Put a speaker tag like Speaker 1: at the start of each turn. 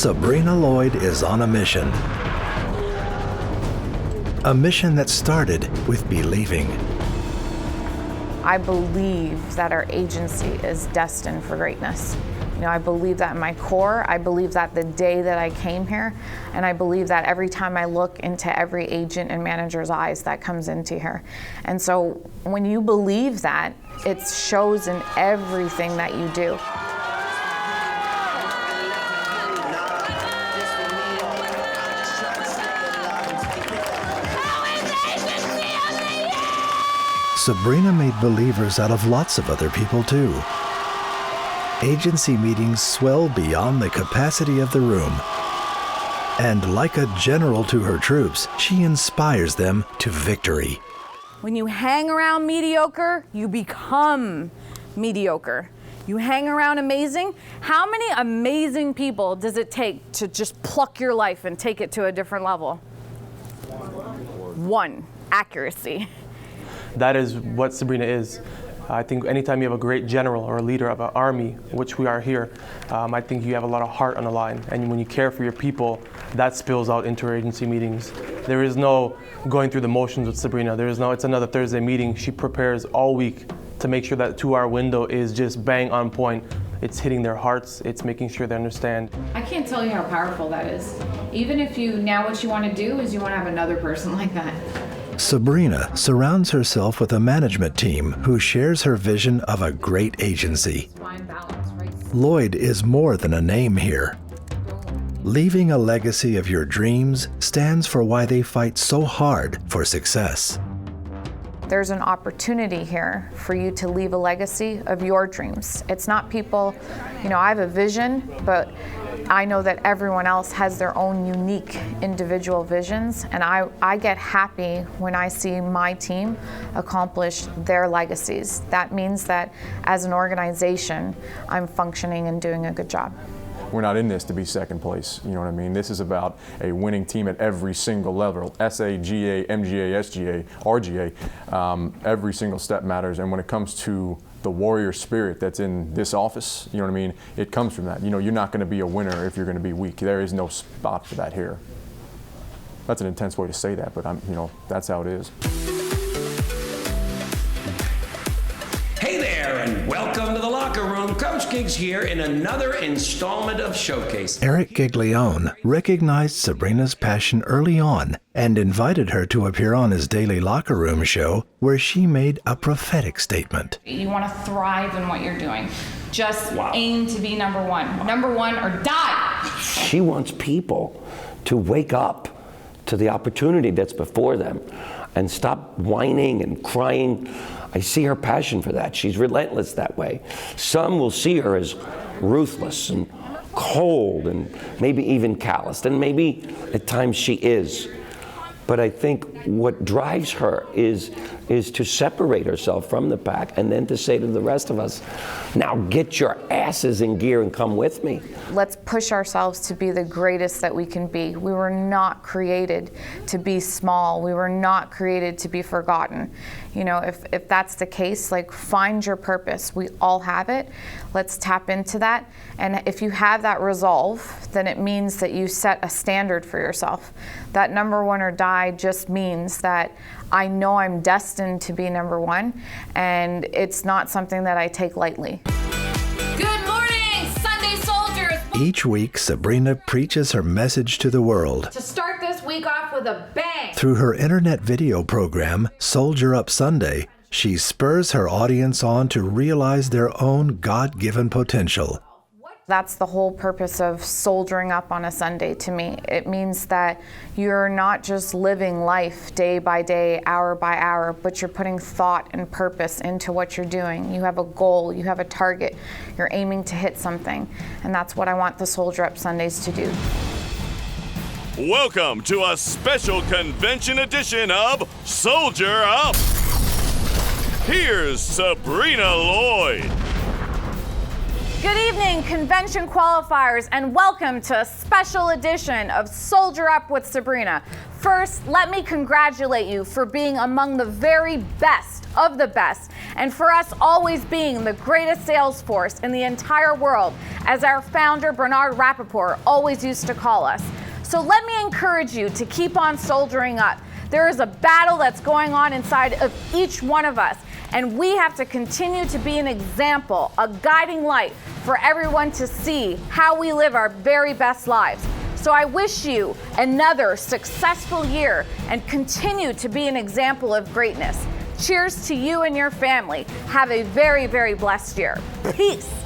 Speaker 1: Sabrina Lloyd is on a mission. A mission that started with believing.
Speaker 2: I believe that our agency is destined for greatness. You know, I believe that in my core. I believe that the day that I came here, and I believe that every time I look into every agent and manager's eyes that comes into here. And so when you believe that, it shows in everything that you do.
Speaker 1: Sabrina made believers out of lots of other people too. Agency meetings swell beyond the capacity of the room. And like a general to her troops, she inspires them to victory.
Speaker 3: When you hang around mediocre, you become mediocre. You hang around amazing. How many amazing people does it take to just pluck your life and take it to a different level? One. Accuracy.
Speaker 4: That is what Sabrina is. I think anytime you have a great general or a leader of an army, which we are here, I think you have a lot of heart on the line. And when you care for your people, that spills out into our agency meetings. There is no going through the motions with Sabrina. There is no, it's another Thursday meeting. She prepares all week to make sure that 2-hour window is just bang on point. It's hitting their hearts. It's making sure they understand.
Speaker 5: I can't tell you how powerful that is. Even if now what you want to do is you want to have another person like that.
Speaker 1: Sabrina surrounds herself with a management team who shares her vision of a great agency. Lloyd is more than a name here. Leaving a legacy of your dreams stands for why they fight so hard for success.
Speaker 2: There's an opportunity here for you to leave a legacy of your dreams. It's not people, you know, I have a vision, but I know that everyone else has their own unique individual visions, and I get happy when I see my team accomplish their legacies. That means that as an organization, I'm functioning and doing a good job.
Speaker 6: We're not in this to be second place, you know what I mean? This is about a winning team at every single level, SA, GA, MGA, SGA, RGA. Every single step matters, and when it comes to the warrior spirit that's in this office, you know what I mean? It comes from that. You know, you're not going to be a winner if you're going to be weak. There is no spot for that here. That's an intense way to say that, but you know, that's how it is.
Speaker 7: Hey there, and welcome to the Locker Room. Coach Giggs here in another installment of Showcase.
Speaker 1: Eric Giglione recognized Sabrina's passion early on and invited her to appear on his daily Locker Room show, where she made a prophetic statement.
Speaker 5: You want to thrive in what you're doing. Just aim to be number one. Number one or die.
Speaker 8: She wants people to wake up to the opportunity that's before them and stop whining and crying. I see her passion for that. She's relentless that way. Some will see her as ruthless and cold and maybe even calloused, and maybe at times she is. But I think what drives her is to separate herself from the pack and then to say to the rest of us, now get your asses in gear and come with me.
Speaker 2: Let's push ourselves to be the greatest that we can be. We were not created to be small. We were not created to be forgotten. You know, if that's the case, like, find your purpose. We all have it. Let's tap into that. And if you have that resolve, then it means that you set a standard for yourself. That number one or die just means that I know I'm destined to be number one, and it's not something that I take lightly.
Speaker 5: Good morning, Sunday soldiers.
Speaker 1: Each week, Sabrina preaches her message to the world.
Speaker 5: To start this week off with a bang.
Speaker 1: Through her internet video program, Soldier Up Sunday, she spurs her audience on to realize their own God-given potential.
Speaker 2: That's the whole purpose of soldiering up on a Sunday to me. It means that you're not just living life day by day, hour by hour, but you're putting thought and purpose into what you're doing. You have a goal, you have a target, you're aiming to hit something. And that's what I want the Soldier Up Sundays to do.
Speaker 9: Welcome to a special convention edition of Soldier Up. Here's Sabrina Lloyd.
Speaker 3: Good evening, convention qualifiers, and welcome to a special edition of Soldier Up with Sabrina. First, let me congratulate you for being among the very best of the best, and for us always being the greatest sales force in the entire world, as our founder Bernard Rappaport always used to call us. So let me encourage you to keep on soldiering up. There is a battle that's going on inside of each one of us, and we have to continue to be an example, a guiding light for everyone to see how we live our very best lives. So I wish you another successful year and continue to be an example of greatness. Cheers to you and your family. Have a very, very blessed year. Peace.